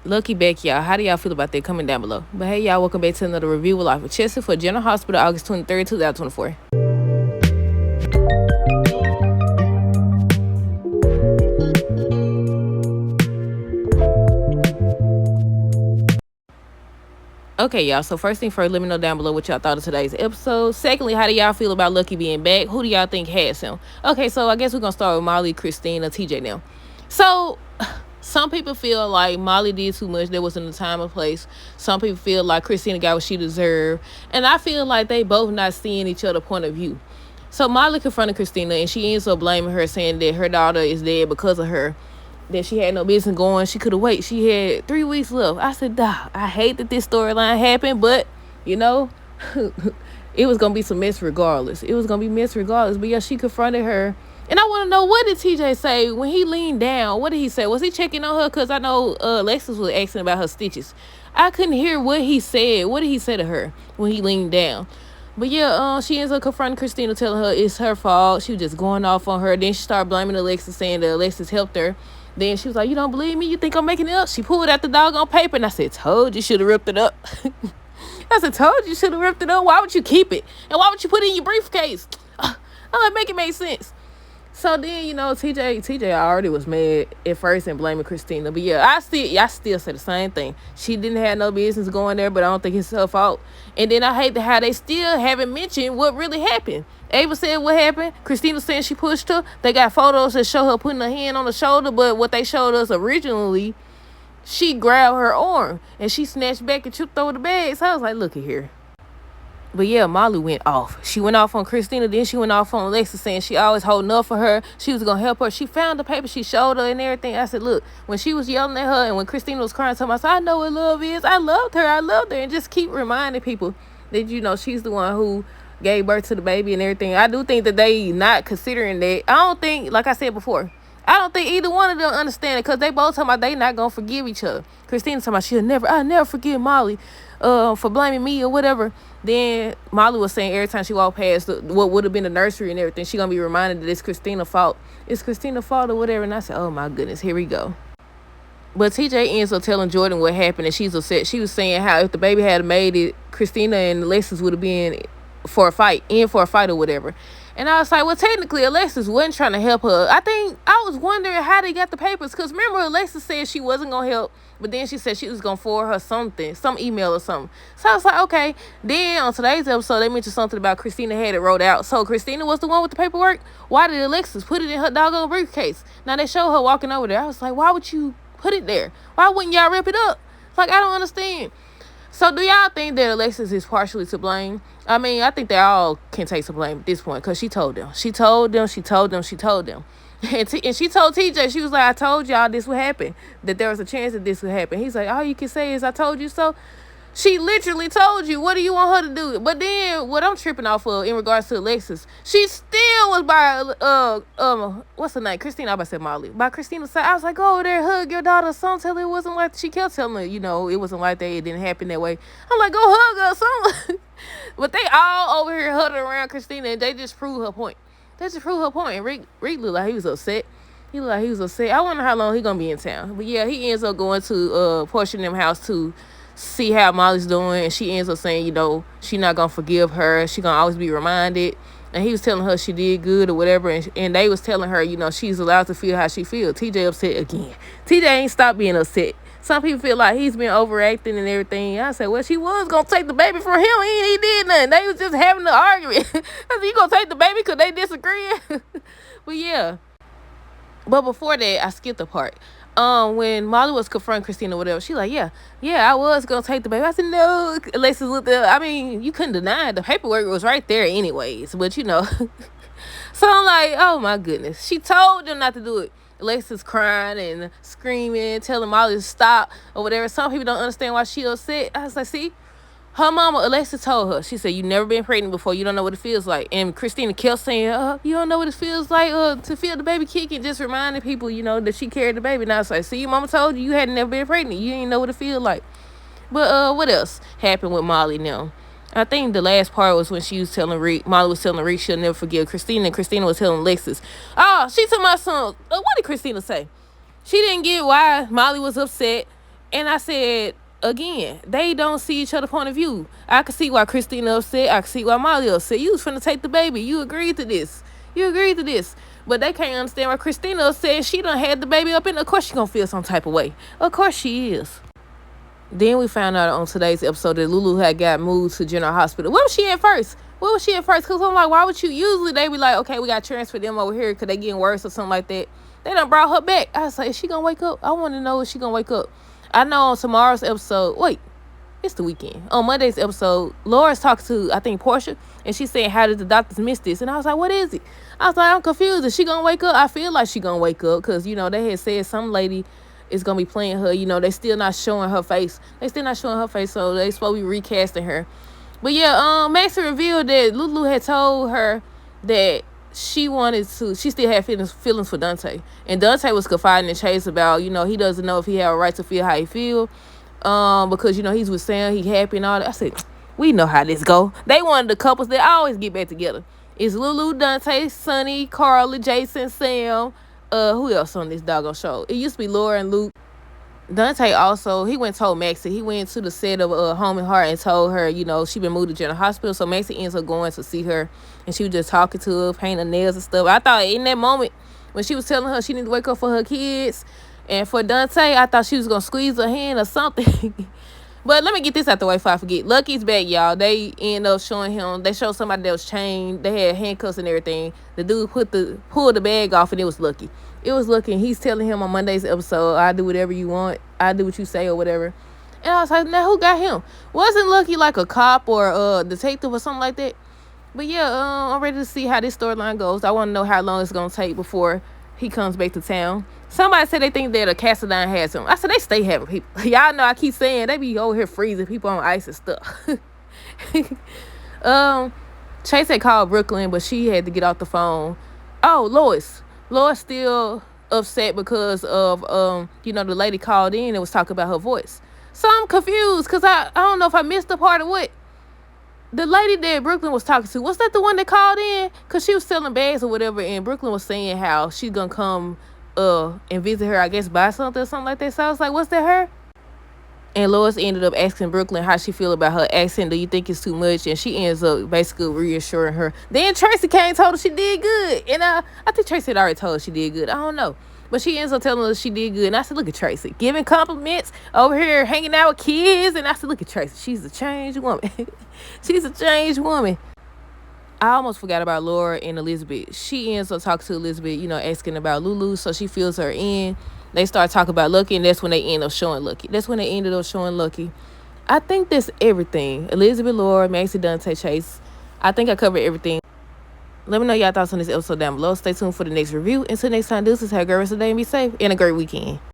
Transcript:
Lucky back, y'all. How do y'all feel about that? Comment down below. But hey, y'all, welcome back to another review of Life with Chelsea for General Hospital, August 23rd, 2024. Okay, y'all. So first thing first, let me know down below what y'all thought of today's episode. Secondly, how do y'all feel about Lucky being back? Who do y'all think has him? Okay, so I guess we're going to start with Molly, Christina, TJ now. So some people feel like Molly did too much. There wasn't a time or place. Some people feel like Christina got what she deserved. And I feel like they both not seeing each other's point of view. So Molly confronted Christina, and she ends up blaming her, saying that her daughter is dead because of her, that she had no business going. She could have waited. She had 3 weeks left. I said, I hate that this storyline happened, but, it was going to be some mess regardless. It was going to be mess regardless. But, yeah, she confronted her. And I want to know, what did TJ say when he leaned down? What did he say? Was he checking on her? Because I know Alexis was asking about her stitches. I couldn't hear what he said. What did he say to her when he leaned down? But yeah, she ends up confronting Christina, telling her it's her fault. She was just going off on her. Then she started blaming Alexis, saying that Alexis helped her. Then she was like, you don't believe me? You think I'm making it up? She pulled out the doggone paper, and I said, told you should have ripped it up. I said, told you should have ripped it up. Why would you keep it? And why would you put it in your briefcase? I'm like, make it make sense. So then, TJ already was mad at first and blaming Christina. But yeah, I still say the same thing. She didn't have no business going there, but I don't think it's her fault. And then I hate how they still haven't mentioned what really happened. Ava said what happened. Christina said she pushed her. They got photos that show her putting her hand on the shoulder, but what they showed us originally, she grabbed her arm and she snatched back and tripped over the bag. So I was like, look at here. But yeah, Molly went off. She went off on Christina, then she went off on Alexis, saying she always holding up for her. She was going to help her. She found the paper. She showed her and everything. I said, look, when she was yelling at her and when Christina was crying to me, I said, I know what love is. I loved her. And just keep reminding people that, she's the one who gave birth to the baby and everything. I do think that they not considering that. I don't think, like I said before, I don't think either one of them understand it, because they both talking about they not going to forgive each other. Christina talking about I'll never forgive Molly for blaming me or whatever. Then Molly was saying every time she walked past what would have been the nursery and everything, she going to be reminded that it's Christina's fault. It's Christina's fault or whatever. And I said, oh my goodness, here we go. But TJ ends up telling Jordan what happened, and she's upset. She was saying how if the baby had made it, Christina and Alexis would have been in for a fight or whatever. And I was like, well, technically, Alexis wasn't trying to help her. I was wondering how they got the papers, because remember, Alexis said she wasn't going to help, but then she said she was going to forward her something, some email or something. So I was like, okay. Then on today's episode, they mentioned something about Christina had it wrote out. So Christina was the one with the paperwork. Why did Alexis put it in her doggone briefcase? Now, they show her walking over there. I was like, why would you put it there? Why wouldn't y'all rip it up? Like, I don't understand. So do y'all think that Alexis is partially to blame? I mean, I think they all can take some blame at this point, because she told them. And she told TJ, she was like, I told y'all this would happen, that there was a chance that this would happen. He's like, all you can say is, I told you so. She literally told you. What do you want her to do? But then what I'm tripping off of in regards to Alexis, she still was by what's her name? Christina. I about to say Molly. By Christina's side. I was like, go over there, hug your daughter. Some tell her it wasn't like, she kept telling her, it wasn't like that. It didn't happen that way. I'm like, go hug her, something. But they all over here huddling around Christina, and they just proved her point. And Rick looked like he was upset. I wonder how long he gonna be in town. But yeah, he ends up going to Portia and them house to see how Molly's doing, and she ends up saying, she not gonna forgive her. She gonna always be reminded. And he was telling her she did good or whatever, and they was telling her, she's allowed to feel how she feels. TJ upset again. TJ ain't stopped being upset. Some people feel like he's been overacting and everything. I said, well, she was gonna take the baby from him. He did nothing. They was just having an argument. I said, you gonna take the baby because they disagreeing? But yeah. But before that, I skipped the part. When Molly was confronting Christina or whatever, she like, yeah, I was gonna take the baby. I said, no. Alexis looked up. I mean, you couldn't deny it. The paperwork was right there anyways, but So I'm like, oh my goodness. She told them not to do it. Alexis crying and screaming, telling Molly to stop or whatever. Some people don't understand why she upset. I was like, see, her mama, Alexis, told her. She said, you never been pregnant before. You don't know what it feels like. And Christina kept saying, you don't know what it feels like to feel the baby kicking, just reminding people, that she carried the baby. And I was like, see, your mama told you had never been pregnant. You didn't know what it feels like. But what else happened with Molly now? I think the last part was when she was telling Rick, Molly was telling Rick she'll never forgive Christina, and Christina was telling Alexis, she told my son, what did Christina say? She didn't get why Molly was upset. And I said, again, they don't see each other's point of view. I could see why Christina upset. I could see why Molly upset. You was finna take the baby. You agreed to this. You agreed to this. But they can't understand why Christina said she done had the baby up, and of course she gonna feel some type of way. Of course she is. Then we found out on today's episode that Lulu had got moved to General Hospital. Where was she at first? Where was she at first? Because I'm like, why would you? Usually they be like, okay, we got to transfer them over here because they getting worse or something like that. They done brought her back. I was like, is she going to wake up? I want to know if she going to wake up. I know on tomorrow's episode, wait, it's the weekend. On Monday's episode, Laura's talking to, I think, Portia, and she's saying, how did the doctors miss this? And I was like, what is it? I was like, I'm confused. Is she going to wake up? I feel like she going to wake up because, they had said some lady is going to be playing her. They still not showing her face. So they supposed to be recasting her. But yeah, Maxie revealed that Lulu had told her that she still had feelings for Dante. And Dante was confiding in Chase about, he doesn't know if he had a right to feel how he feel. Because, he's with Sam, he happy and all that. I said, we know how this go. They one of the couples that always get back together. It's Lulu, Dante, Sonny, Carla, Jason, Sam. Who else on this doggone show? It used to be Laura and Luke. Dante also, he went and told Maxie. He went to the set of Home and Heart and told her, she been moved to General Hospital. So Maxie ends up going to see her. And she was just talking to her, painting her nails and stuff. I thought in that moment, when she was telling her she needed to wake up for her kids and for Dante, I thought she was going to squeeze her hand or something. But let me get this out the way before I forget. Lucky's back, y'all. They end up showing him. They showed somebody that was chained. They had handcuffs and everything. The dude pulled the bag off, and it was Lucky. It was Lucky, and he's telling him on Monday's episode, I do whatever you want. I do what you say or whatever. And I was like, now who got him? Wasn't Lucky like a cop or a detective or something like that? But yeah, I'm ready to see how this storyline goes. I want to know how long it's going to take before he comes back to town. Somebody said they think that a Cassadine has him. I said they stay having people. Y'all know I keep saying they be over here freezing people on ice and stuff. Chase had called Brooklyn, but she had to get off the phone. Oh, Lois still upset because of the lady called in and was talking about her voice. So I'm confused because I don't know if I missed the part of what the lady that Brooklyn was talking to. Was that the one that called in? Because she was selling bags or whatever, and Brooklyn was saying how she's gonna come and visit her, I guess, buy something or something like that. So I was like, was that her? And Lois ended up asking Brooklyn how she feel about her accent. Do you think it's too much? And she ends up basically reassuring her. Then Tracy came and told her she did good. And I think Tracy had already told her she did good. I don't know. But she ends up telling her she did good. And I said, look at Tracy. Giving compliments over here, hanging out with kids. And I said, look at Tracy. She's a changed woman. She's a changed woman. I almost forgot about Laura and Elizabeth. She ends up talking to Elizabeth, asking about Lulu. So she fills her in. They start talking about Lucky, and that's when they end up showing Lucky. I think that's everything. Elizabeth, Laura, Maxie, Dante, Chase. I think I covered everything. Let me know y'all thoughts on this episode down below. Stay tuned for the next review. Until next time, deuces, have a great rest of the day and be safe. And a great weekend.